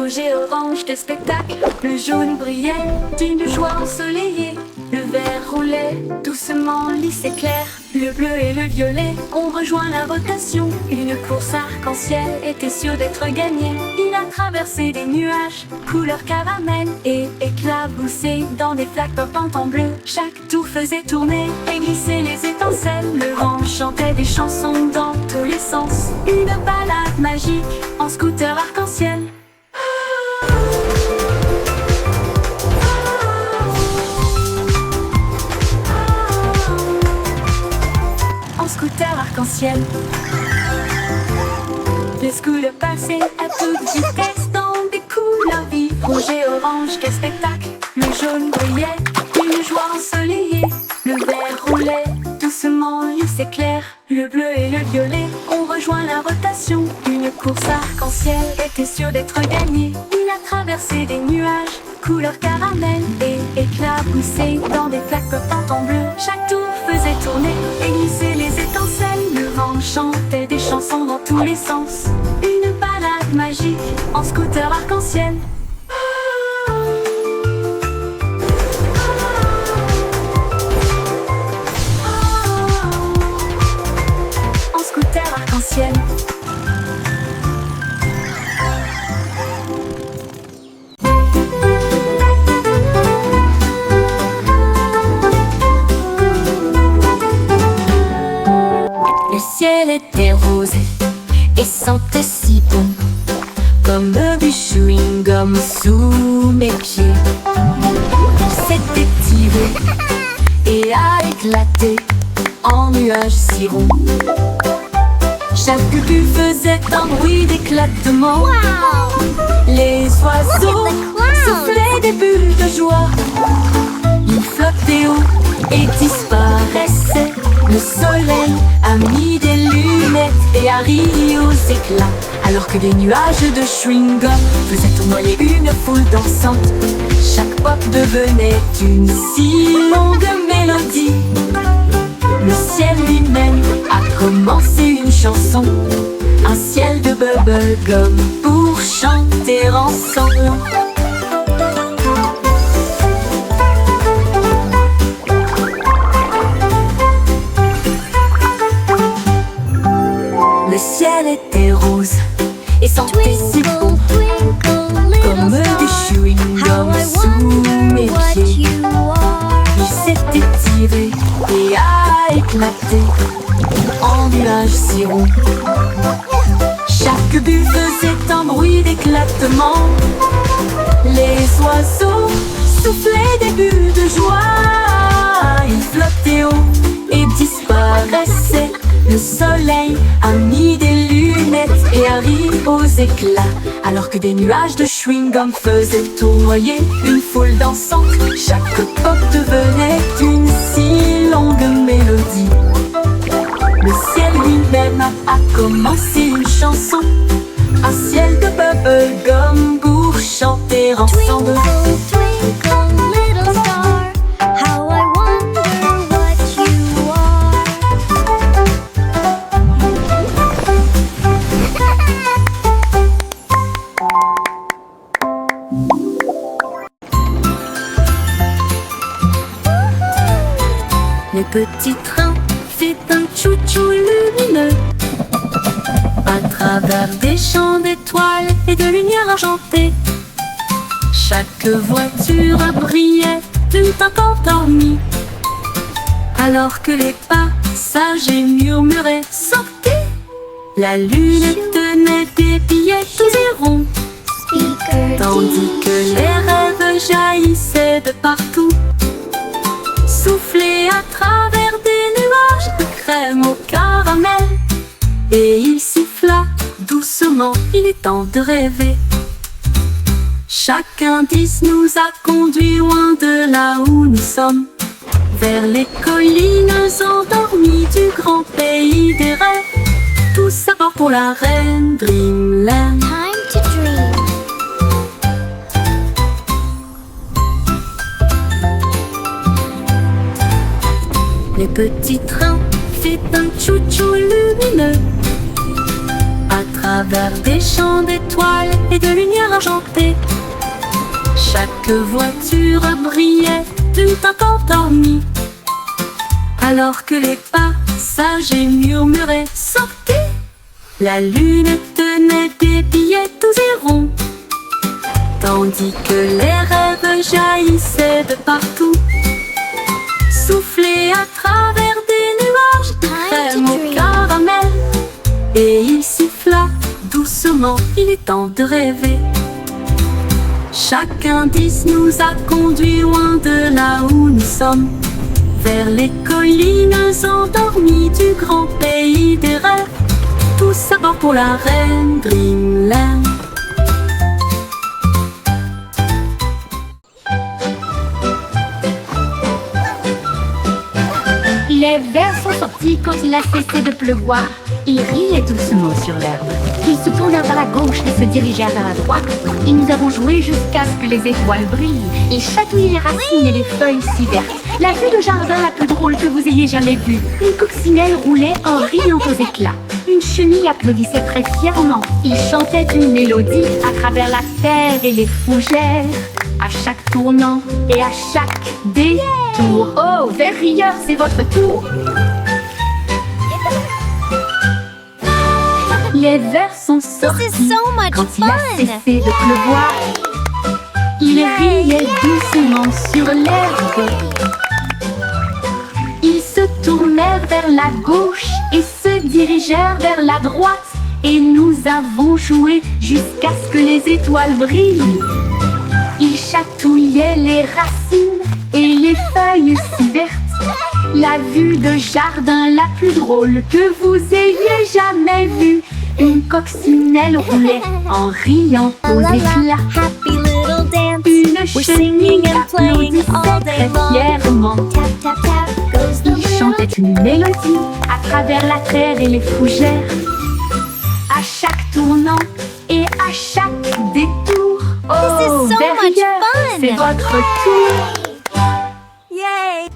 rouge et orange des spectacles. Le jaune brillait d'une joie ensoleillée. Le vert roulait doucement, lisse et clair. Le bleu et le violet ont rejoint la rotation. Une course arc-en-ciel était sûre d'être gagnée. Il a traversé des nuages, couleur caramel, et éclaboussé dans des flaques pop en bleu. Chaque tour faisait tourner et glisser les étincelles. Le vent chantait des chansons dans tous les sens. Une balade magique en scooter arc-en-ciel. En scooter arc-en-ciel. Les scooters passaient à toute vitesse dans des couleurs vives. Rouge et orange, quel spectacle! Le jaune brillait d'une joie ensoleillée. Le vert roulait doucement, lisse et clair. Le bleu et le violet ont rejoint la rotation. Une course arc-en-ciel était sûre d'être gagnée. Il a traversé des nuages, couleur caramel, et éclaboussé dans des flaques pop en bleu. Chaque tour faisait tourner et glisser les étincelles. Le vent chantait des chansons dans tous les sens. Une balade magique en scooter arc-en-ciel. En scooter arc-en-ciel. Le ciel était rose et sentait si bon, comme du chewing-gum sous mes pieds. S'était tiré et a éclaté en nuages si ronds. Chaque bulle faisait un bruit d'éclatement. Les oiseaux soufflaient des bulles de joie. Ils flottaient haut et disparaissaient. Le soleil a mis des lunettes et a ri aux éclats, alors que des nuages de chewing-gum faisaient tournoyer une foule dansante. Chaque pop devenait une si longue mélodie. Le ciel lui-même a commencé une chanson, un ciel de bubblegum pour chanter ensemble. Le ciel était rose et sentait si bon, comme du chewing-gum sous mes pieds. Il s'était tiré et a éclaté en nuages si ronds. Chaque bulle faisait un bruit d'éclatement. Les oiseaux soufflaient des bulles de joie. Ils flottaient haut et disparaissaient. Le soleil a mis des lunettes et a ri aux éclats, alors que des nuages de chewing-gum faisaient tournoyer une foule dansante. Chaque pop devenait une si longue mélodie. Le ciel lui-même a commencé une chanson, un ciel de bubblegum pour chanter ensemble. Le petit train fait un chou-chou lumineux à travers des champs d'étoiles et de lumière argentée. Chaque voiture brillait d'une teinte endormie, alors que les passagers murmuraient « Sortez !» La lune tenait des billets tous et ronds, tandis que les rêves jaillissaient de partout, soufflés à travers des nuages de crème au caramel. Et il siffla doucement, il est temps de rêver. Chaque indice nous a conduits loin de là où nous sommes, vers les collines endormies du grand pays des rêves. Tout ça part pour la reine Dreamland. Time to dream. Le petit train fait un chou-chou lumineux à travers des champs d'étoiles et de lumière argentée. Chaque voiture brillait du temps endormi, alors que les passagers murmuraient « Sortez !» La lune tenait des billets doux et ronds, tandis que les rêves jaillissaient de partout, soufflés à travers des nuages de crème au caramel. Et il siffla doucement, il est temps de rêver. Chaque indice nous a conduits loin de là où nous sommes, vers les collines endormies du grand pays des rêves. Tous à bord pour la reine Dreamland. Les vers sont sortis quand il a cessé de pleuvoir. Ils riaient doucement sur l'herbe. Ils se tournèrent vers la gauche et se dirigèrent vers la droite. Et nous avons joué jusqu'à ce que les étoiles brillent. Ils chatouillaient les racines et les feuilles si vertes. La vue de jardin la plus drôle que vous ayez jamais vue. Une coccinelle roulait en riant aux éclats. Une chenille applaudissait très fièrement. Il chantait une mélodie à travers la terre et les fougères. À chaque tournant et à chaque détour. Oh, vers rieur, c'est votre tour. Les vers sont sortis quand il a cessé de pleuvoir. Ils riaient doucement sur l'herbe. Ils se tournèrent vers la gauche et se dirigèrent vers la droite. Et nous avons joué jusqu'à ce que les étoiles brillent. Ils chatouillaient les racines et les feuilles si vertes. La vue de jardin la plus drôle que vous ayez jamais vue. Une coccinelle roulait en riant aux éclats. Une chenille applaudissait très fièrement. Il chantait une mélodie à travers la terre et les fougères. À chaque tournant et à chaque détour. Oh, derrière, c'est votre tour. Yay!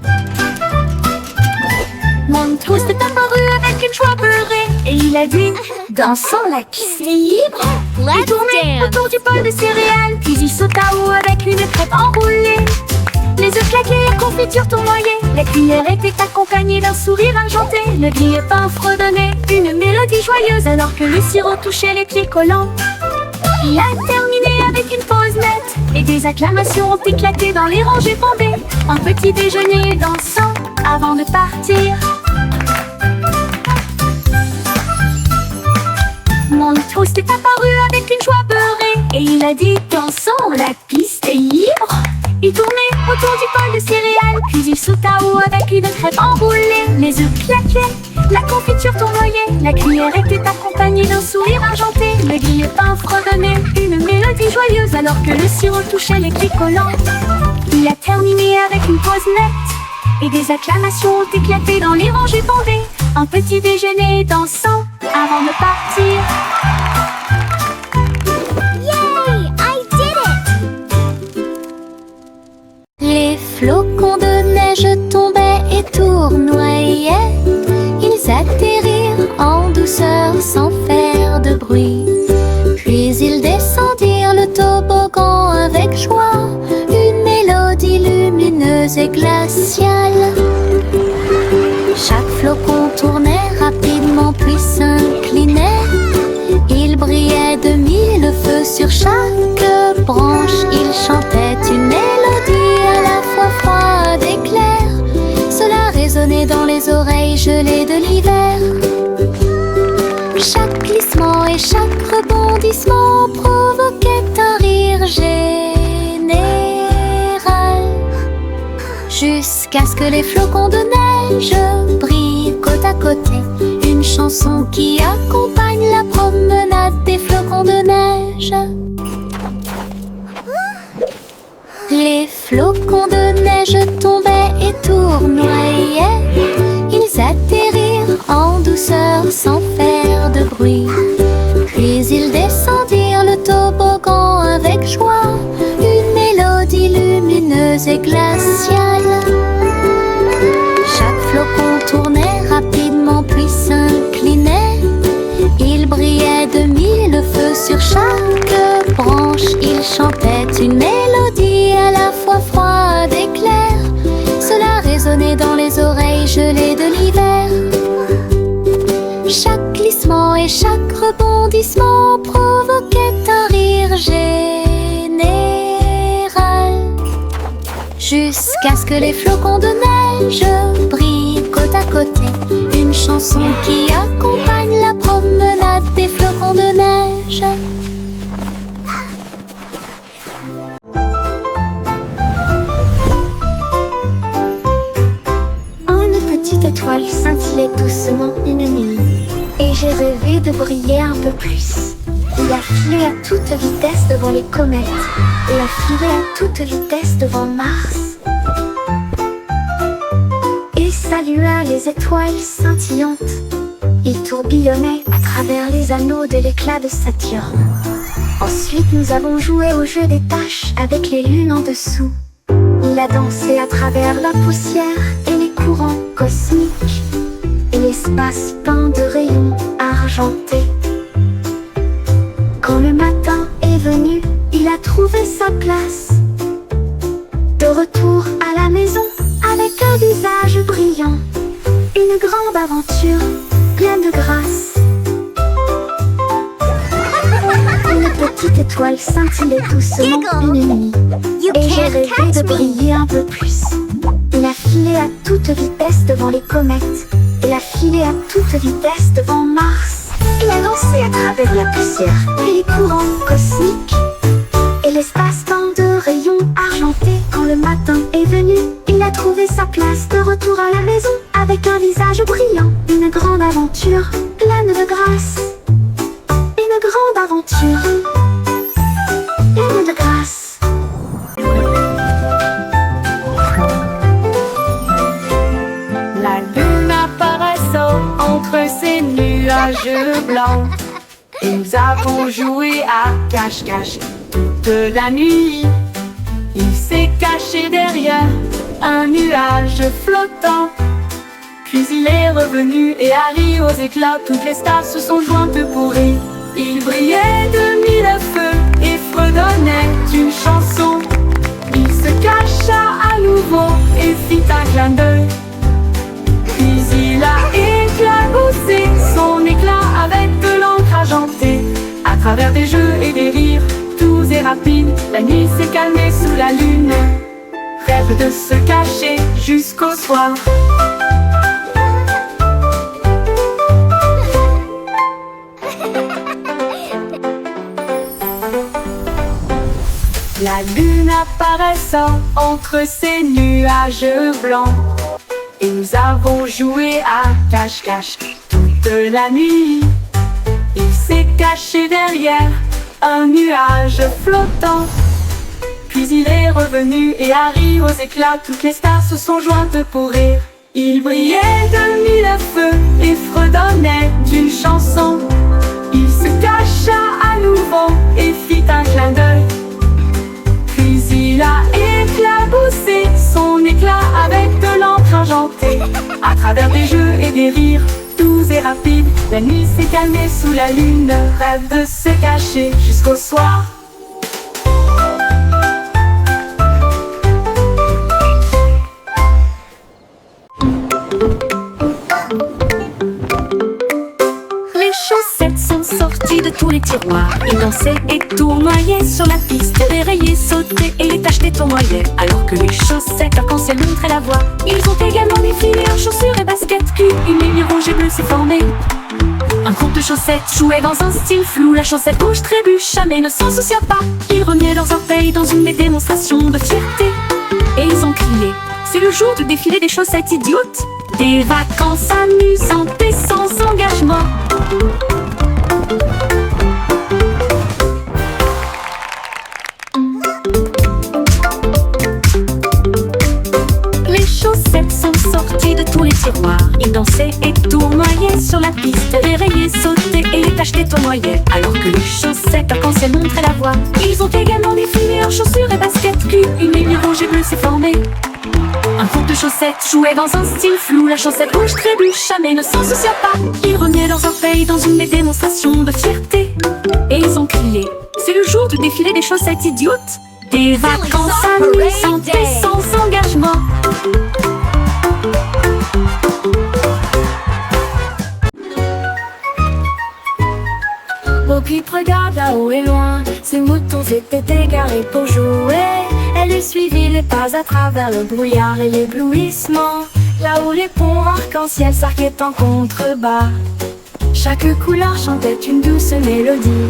Montrose est apparu avec une joie beurrée et il a dit « Dansons la piste libre !» Il tournait autour du bol de céréales, puis il sauta haut avec une crêpe enroulée. Les œufs claquaient, la confiture tournoyait, la cuillère était accompagnée d'un sourire argenté. Le grille-pain fredonnait une mélodie joyeuse alors que le sirop touchait les pieds collants. Il a terminé avec une pause nette et des acclamations ont éclaté dans les rangées bombées. Un petit déjeuner dansant avant de partir. Mon toast est apparu avec une joie beurrée et il a dit « Dansons, la piste est libre !» Il tournait autour du bol de céréales, puis il sauta haut avec une crêpe enroulée. Les œufs claquaient, la confiture tournoyait, la cuillère était accompagnée d'un sourire argenté. Le grille-pain fredonnait une mélodie joyeuse alors que le sirop touchait les pieds collants. Il a terminé avec une pause nette et des acclamations ont éclaté dans les rangées bondées. Un petit déjeuner dansant avant de partir. Yay! I did it! Les flocons de neige tombaient et tournoyaient. Ils atterrirent en douceur sans faire de bruit. Puis ils descendirent le toboggan avec joie. Une mélodie lumineuse et glaciale. Chaque flocon tournait rapidement puis s'inclinait. Il brillait de mille feux sur chaque branche. Il chantait une mélodie à la fois froide et claire. Cela résonnait dans les oreilles gelées de l'hiver. Chaque glissement et chaque rebondissement provoquait un rire général. Jusqu'à ce que les flocons de neige brillent côte à côté. Une chanson qui accompagne la promenade des flocons de neige. Les flocons de neige tombaient et tournoyaient. Ils atterrirent en douceur sans faire de bruit. Puis ils descendirent le toboggan avec joie. Une mélodie lumineuse et glaciale. Chaque flocon tournait rapidement puis s'inclinait. Il brillait chaque branche, il chantait une mélodie à la fois froide et claire. Cela résonnait dans les oreilles gelées de l'hiver. Chaque glissement et chaque rebondissement provoquait un rire général, jusqu'à ce que les flocons de neige brillent côte à côté. Une chanson qui accompagne la promenade des flocons de neige. Une petite étoile scintillait doucement une nuit, et j'ai rêvé de briller un peu plus. Il a filé à toute vitesse devant les comètes, et a filé à toute vitesse devant Mars, et salua les étoiles scintillantes. Il tourbillonnait à travers les anneaux de l'éclat de Saturne. Ensuite nous avons joué au jeu des taches avec les lunes en dessous. Il a dansé à travers la poussière et les courants cosmiques, et l'espace peint de rayons argentés. Quand le matin est venu, il a trouvé sa place. De retour à la maison, avec un visage brillant, une grande aventure pleine de grâce. Une petite étoile scintillait doucement une nuit, et j'ai rêvé de briller un peu plus. Il a filé à toute vitesse devant les comètes, et a filé à toute vitesse devant Mars. Il a dansé à travers la poussière et les courants cosmiques, et l'espace peint de rayons argentés. Quand le matin est venu, il a trouvé sa place. De retour à la maison, avec un visage brillant, une grande aventure pleine de grâce. Une grande aventure pleine de grâce. La lune apparaissant entre ces nuages blancs, et nous avons joué à cache-cache toute la nuit. Il s'est caché derrière un nuage flottant, puis il est revenu et a ri aux éclats. Toutes les stars se sont jointes pour rire. Il brillait de mille feux et fredonnait une chanson. Il se cacha à nouveau et fit un clin d'œil. Puis il a éclaboussé son éclat avec de l'encre argentée. À travers des jeux et des rires doux et rapides, la nuit s'est calmée sous la lune. Rêve de se cacher jusqu'au soir. La lune apparaissant entre ces nuages blancs, et nous avons joué à cache-cache toute la nuit. Il s'est caché derrière un nuage flottant, puis il est revenu et a ri aux éclats. Toutes les stars se sont jointes pour rire. Il brillait de mille feux et fredonnait d'une chanson. Il se cacha à nouveau et fit un clin d'œil. Puis il a éclaboussé son éclat avec de l'encre argentée. À travers des jeux et des rires doux et rapides, la nuit s'est calmée sous la lune. Rêve de se cacher jusqu'au soir. Les chaussettes sont sorties de tous les tiroirs. Ils dansaient et tournoyaient sur la piste, dérayaient, sautaient et les tachetés tournoyaient. Alors que les chaussettes arc-en-ciel montraient la voie, ils ont également défilé en chaussures et baskets. Puis une ligne rouge et bleue s'est formée. Un groupe de chaussettes jouait dans un style flou. La chaussette rouge trébucha mais ne s'en soucia pas. Ils remuaient leurs orteils dans une démonstration de fierté, et ils ont crié: c'est le jour du défilé des chaussettes idiotes. Des vacances amusantes et sans engagement. Les chaussettes sont sorties de tous les tiroirs. Ils dansaient et tournoyaient sur la piste, dérayaient, sautaient et les tachetés tournoyaient. Alors que les chaussettes arc-en-ciel montraient la voie, ils ont également défilé en chaussures et baskets. Puis une ligne rouge et bleue s'est formée. Un groupe de chaussettes jouait dans un style flou. La chaussette rouge trébucha mais ne s'en soucia pas. Ils remuaient leurs orteils dans une démonstration de fierté. Et ils ont crié: c'est le jour du défilé des chaussettes idiotes. Des vacances amusantes et sans engagement. Bo Peep regarde là-haut et loin, ces moutons étaient égarés pour jouer. Elle lui suivit les pas à travers le brouillard et l'éblouissement. Là où les ponts arc-en-ciel s'arquaient en contrebas, chaque couleur chantait une douce mélodie,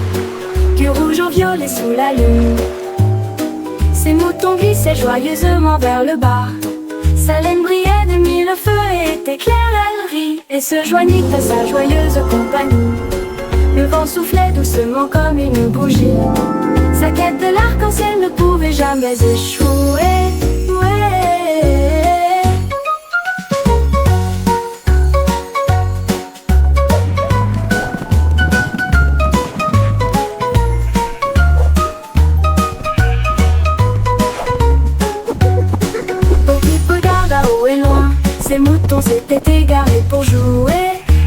du rouge au violet sous la lune. Ces moutons glissaient joyeusement vers le bas. Sa laine brillait de mille feux et était claire, elle rit et se joignit à sa joyeuse compagnie. Le vent soufflait doucement comme une bougie. Sa quête de l'arc-en-ciel ne pouvait jamais échouer. Ouais. Bo Peep regarde à haut et loin, ces moutons s'étaient égarés pour jouer.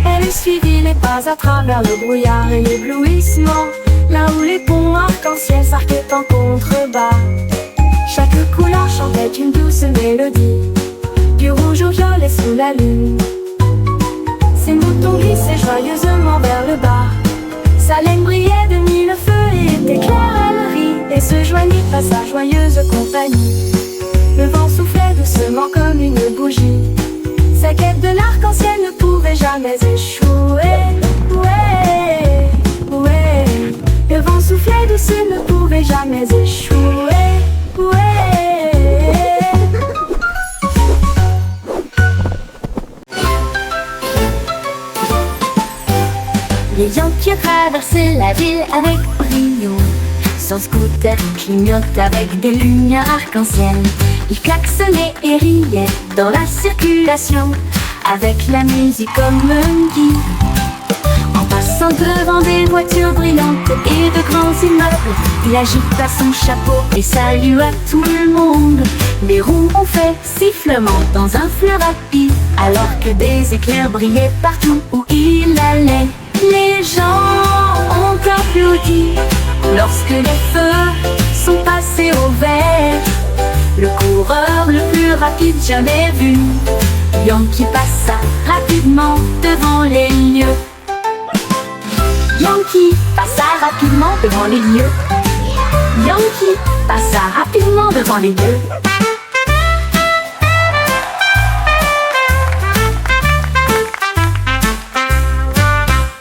Elle suivit les pas à travers le brouillard et l'éblouissement. Là où les ponts arc-en-ciel s'arquaient en contrebas, chaque couleur chantait une douce mélodie, du rouge au violet sous la lune. Ces moutons glissaient joyeusement vers le bas. Sa laine brillait de mille feux et était claire, elle rit et se joignit à sa joyeuse compagnie. Le vent soufflait doucement comme une bougie. Sa quête de l'arc-en-ciel ne pouvait jamais échouer. Ouais, ouais. Le vent soufflait doucement, ne pouvait jamais échouer. Ouais. Les Yankees traversaient la ville avec brio. Son scooter clignote avec des lumières arc-en-ciel. Il klaxonnait et riait dans la circulation, avec la musique comme un guide. En passant devant des voitures brillantes et de grands immeubles, il agita son chapeau et salua tout le monde. Les roues ont fait sifflement dans un fleuve rapide, alors que des éclairs brillaient partout où il allait. Les gens ont applaudi lorsque les feux sont passés au vert. Le coureur le plus rapide jamais vu, Yankee passa rapidement devant les lieux. Yankee passa rapidement devant les lieux. Yankee passa rapidement devant les lieux.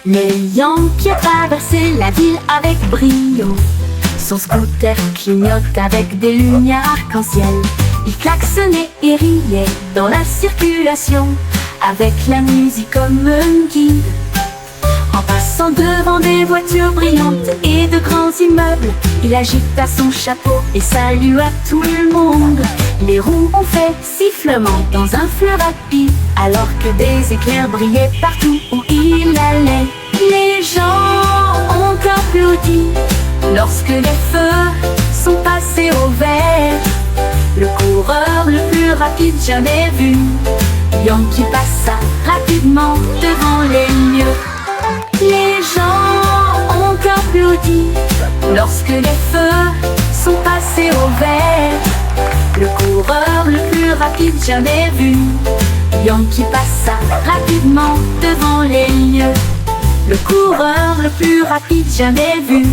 Les Yankees traversaient la ville avec brio. Son scooter clignote avec des lumières arc-en-ciel. Il klaxonnait et riait dans la circulation, avec la musique comme un guide. En passant devant des voitures brillantes et de grands immeubles, il agita son chapeau et salua tout le monde. Les roues ont fait sifflement dans un fleuve rapide, alors que des éclairs brillaient partout où il allait. Les gens ont applaudi lorsque les feux sont passés au vert. Le coureur le plus rapide jamais vu, Yankee passa rapidement devant les lieux. Les gens ont applaudi lorsque les feux sont passés au vert. Le coureur le plus rapide jamais vu, Yankee passa rapidement devant les lieux. Le coureur le plus rapide jamais vu,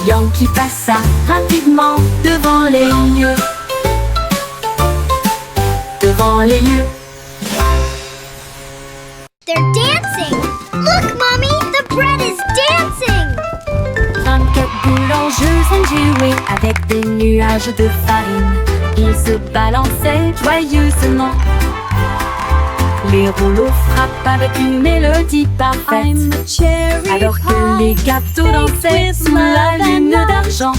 Yankee passa rapidement devant les lieux. Devant les lieux. They're dancing! Look, Mommy! The bread is dancing! 24 boulangeuses ont joué avec des nuages de farine. Ils se balançaient joyeusement. Les rouleaux frappent avec une mélodie parfaite, alors que les gâteaux dansaient sous la lune d'argent.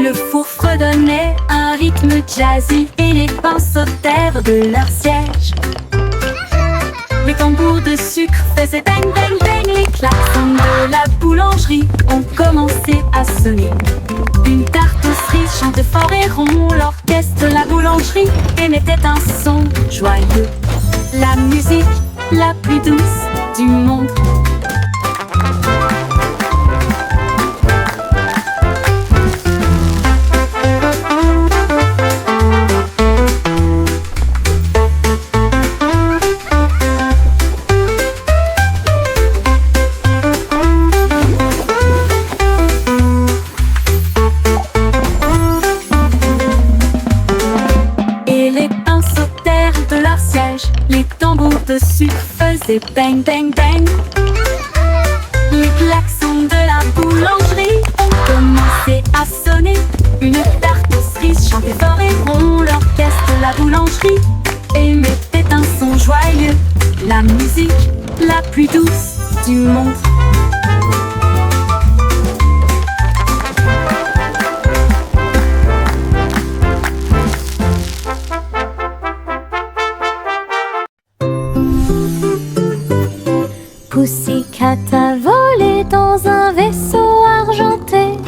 Le four fredonnait un rythme jazzy et les pains sautèrent de leur siège. Les tambours tambours de sucre faisaient bang bang bang. Les klaxons de la boulangerie ont commencé à sonner. Une tarte aux cerises chantait fort et rond. L'orchestre de la boulangerie émettait un son joyeux. La musique la plus douce du monde. Les tambours de sucre faisaient bang bang bang. Les klaxons de la boulangerie ont commencé à sonner. Une tarte aux cerises chantait fort et rond. L'orchestre de la boulangerie émettait un son joyeux. La musique la plus douce du monde. Pussycat a volé dans un vaisseau argenté,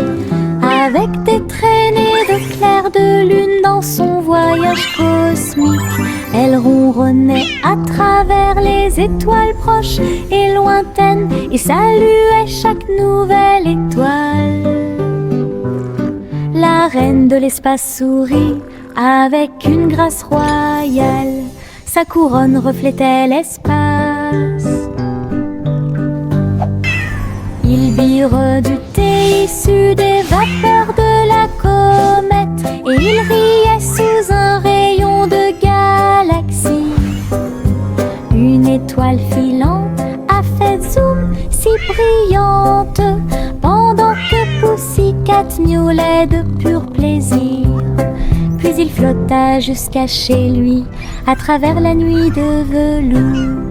avec des traînées de clair de lune dans son voyage cosmique. Elle ronronnait à travers les étoiles proches et lointaines et saluait chaque nouvelle étoile. La reine de l'espace sourit avec une grâce royale. Sa couronne reflétait l'espace. Il bire du thé issu des vapeurs de la comète et il riait sous un rayon de galaxie. Une étoile filante a fait zoom si brillante pendant que Pussycat miaulait de pur plaisir. Puis il flotta jusqu'à chez lui à travers la nuit de velours.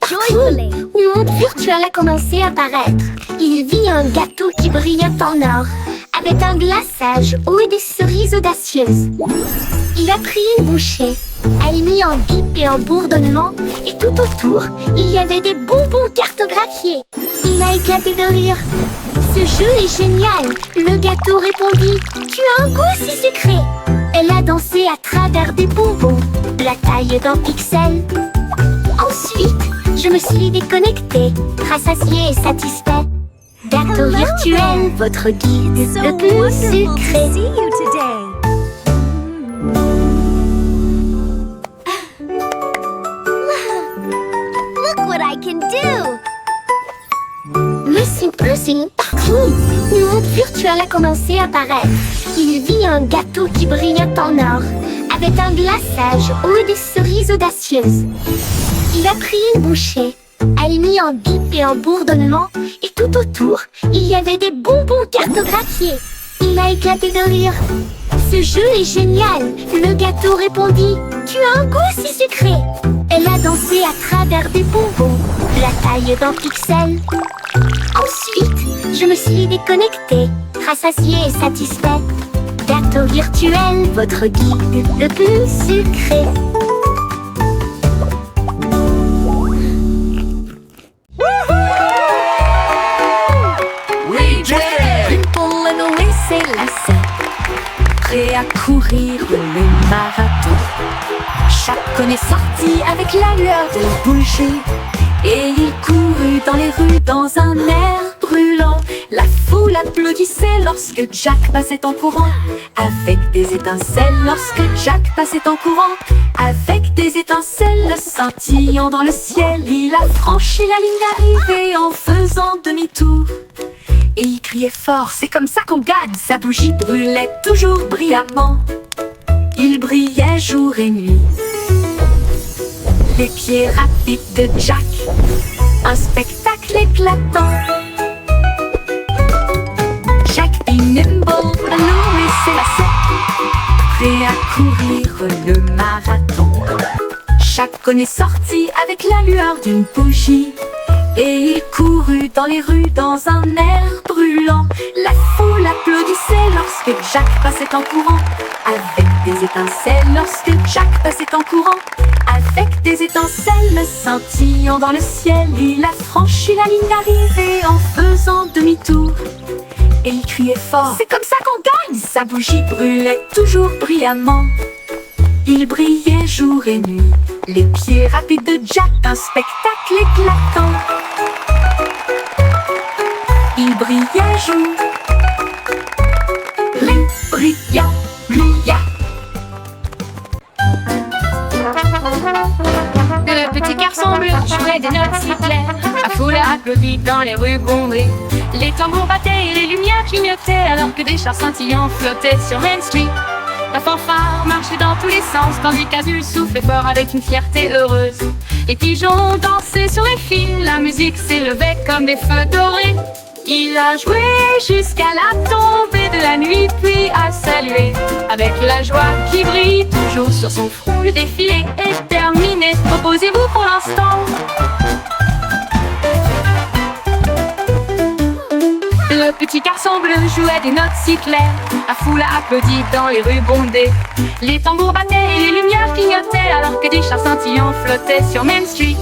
Joyfully, le monde virtuel a commencé à apparaître. Il vit un gâteau qui brillait en or, avec un glaçage haut et des cerises audacieuses. Il a pris une bouchée, elle mit en bip et en bourdonnement, et tout autour, il y avait des bonbons cartographiés. Il a éclaté de rire. Ce jeu est génial, le gâteau répondit. Tu as un goût si sucré. Elle a dansé à travers des bonbons, la taille d'un pixel. Ensuite, je me suis déconnectée, rassasiée et satisfait. Gâteau virtuel, votre guide le plus sucré. Look what I can do! Monsieur Pussy, partout, le monde virtuel a commencé à apparaître. Il vit un gâteau qui brillait en or, avec un glaçage haut et des cerises audacieuses. Il a pris une bouchée, elle mit en bip et en bourdonnement, et tout autour, il y avait des bonbons cartographiés. Il a éclaté de rire. Ce jeu est génial, le gâteau répondit. Tu as un goût si sucré. Elle a dansé à travers des bonbons, la taille d'un pixel. Ensuite, je me suis déconnectée, rassasiée et satisfait. Gâteau virtuel, votre guide le plus sucré. Prêt à courir le marathon. Chacun est sorti avec la lueur de bougie, et il courut dans les rues dans un air brûlant. La foule applaudissait lorsque Jack passait en courant, avec des étincelles lorsque Jack passait en courant. Avec des étincelles scintillant dans le ciel, il a franchi la ligne d'arrivée en faisant demi-tour. Et il criait fort, c'est comme ça qu'on gagne. Sa bougie brûlait toujours brillamment. Il brillait jour et nuit. Les pieds rapides de Jack, un spectacle éclatant. Jack be nimble, allons et s'élaçait, prêt à courir le marathon. Chacun est sorti avec la lueur d'une bougie, Et il courut dans les rues dans un air brûlant. La foule applaudissait lorsque Jack passait en courant. Avec des étincelles lorsque Jack passait en courant. Avec des étincelles scintillant dans le ciel, il a franchi la ligne d'arrivée en faisant demi-tour. Et il criait fort, c'est comme ça qu'on gagne. Sa bougie brûlait toujours brillamment. Il brillait jour et nuit, les pieds rapides de Jack, un spectacle éclatant. Il brillait jour, brillant, brillant. Le petit garçon bleu jouait des notes si claires. La foule applaudit dans les rues bondées. Les tambours battaient et les lumières clignotaient, alors que des chars scintillants flottaient sur Main Street. La fanfare marchait dans tous les sens, tandis qu'Azul soufflait fort avec une fierté heureuse. Les pigeons dansaient sur les fils, la musique s'élevait comme des feux dorés. Il a joué jusqu'à la tombée de la nuit, puis a salué avec la joie qui brille toujours sur son front. Le défilé est terminé, reposez-vous pour l'instant. Le petit garçon bleu jouait des notes si claires. La foule a applaudi dans les rues bondées. Les tambours battaient et les lumières clignotaient, alors que des chars scintillants flottaient sur Main Street.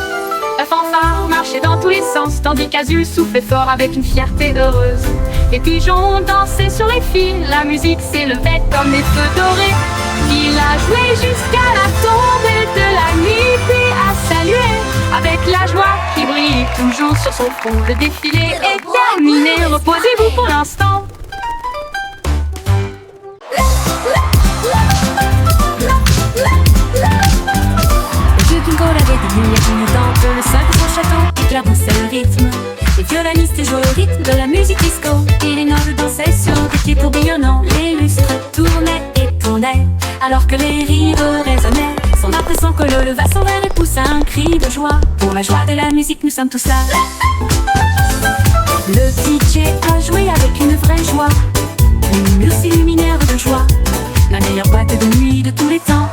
La fanfare marchait dans tous les sens, tandis qu'Azul soufflait fort avec une fierté heureuse. Les pigeons dansaient sur les fils, la musique s'élevait comme des feux dorés. Il a joué jusqu'à la tombée de la nuit, puis a salué avec la joie qui brille toujours sur son front. Le défilé est terminé, reposez-vous pour l'instant. Le vieux Bingo avait des lumières clignotantes, le sol de son château éclaboussait le rythme. Les violonistes jouaient au rythme de la musique disco, et les nobles dansaient sur des pieds tourbillonnants. Les lustres tournaient et tournaient, alors que les rires résonnaient. Son impression que le leva son verre et poussa un cri de joie. Pour la joie de la musique, nous sommes tous là. Le DJ a joué avec une vraie joie, une muse luminaire de joie, la meilleure boîte de nuit de tous les temps.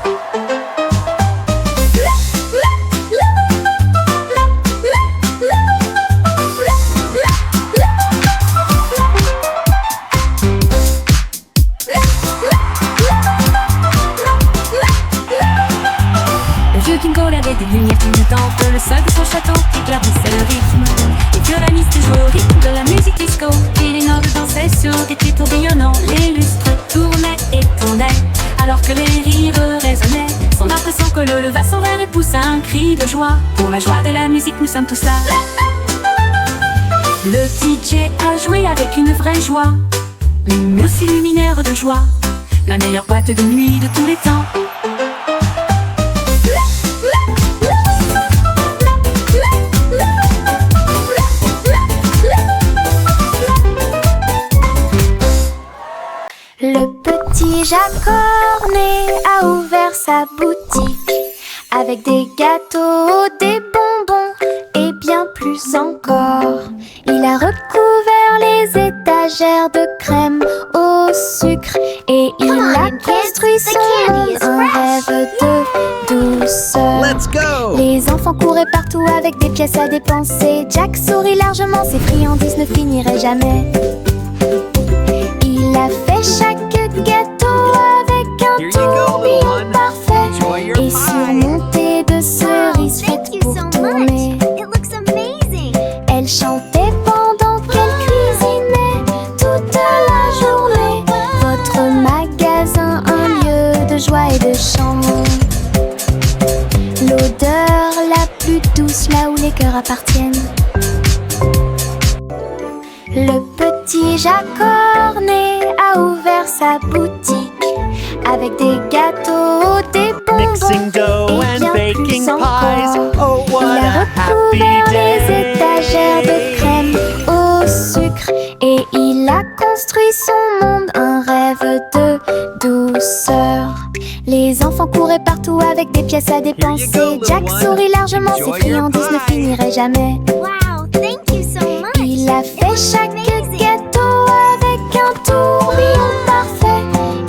Bingo avait des lumières clignotantes, le sol de son château éclaboussait le rythme. Les violonistes jouaient au rythme de la musique disco, et les nobles dansaient sur des pieds tourbillonnants. Les lustres tournaient et tournaient, alors que les rires résonnaient. Son impression que le leva son verre et poussa un cri de joie. Pour la joie de la musique, nous sommes tous là. Le DJ a joué avec une vraie joie, une muse luminaire de joie, la meilleure boîte de nuit de tous les temps. Le petit Jacornet a ouvert sa boutique avec des gâteaux, des bonbons et bien plus encore. Il a recouvert les étagères de crème au sucre et il a construit son monde, un rêve de douceur. Let's go! Les enfants couraient partout avec des pièces à dépenser. Jack sourit largement, ses friandises ne finiraient jamais. Il a fait chaque gâteau avec un tourbillon parfait et surmonté de cerises faites pour tourner. Elle chantait pendant qu'elle cuisinait toute la journée. Votre magasin, un lieu de joie et de chant. L'odeur la plus douce là où les cœurs appartiennent. Le petit Jacornet a ouvert sa boutique avec des gâteaux, des Mixing dough bonbons et and bien baking plus pies. encore. Oh, what Il a a happy recouvert les day! étagères de crème au sucre et il a construit son monde, un rêve de douceur. Les enfants couraient partout avec des pièces à dépenser. little Jack one. sourit largement, ses Enjoy your friandises ne pie. finiraient jamais. Wow, thank you so much. Il a fait chaque gâteau avec un tourbillon parfait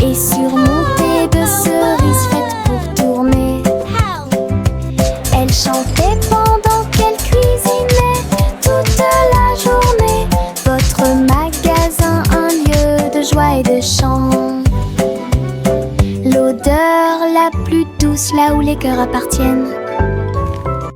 et surmonté de cerises faites pour tourner. How? Elle chantait pendant qu'elle cuisinait toute appartiennent.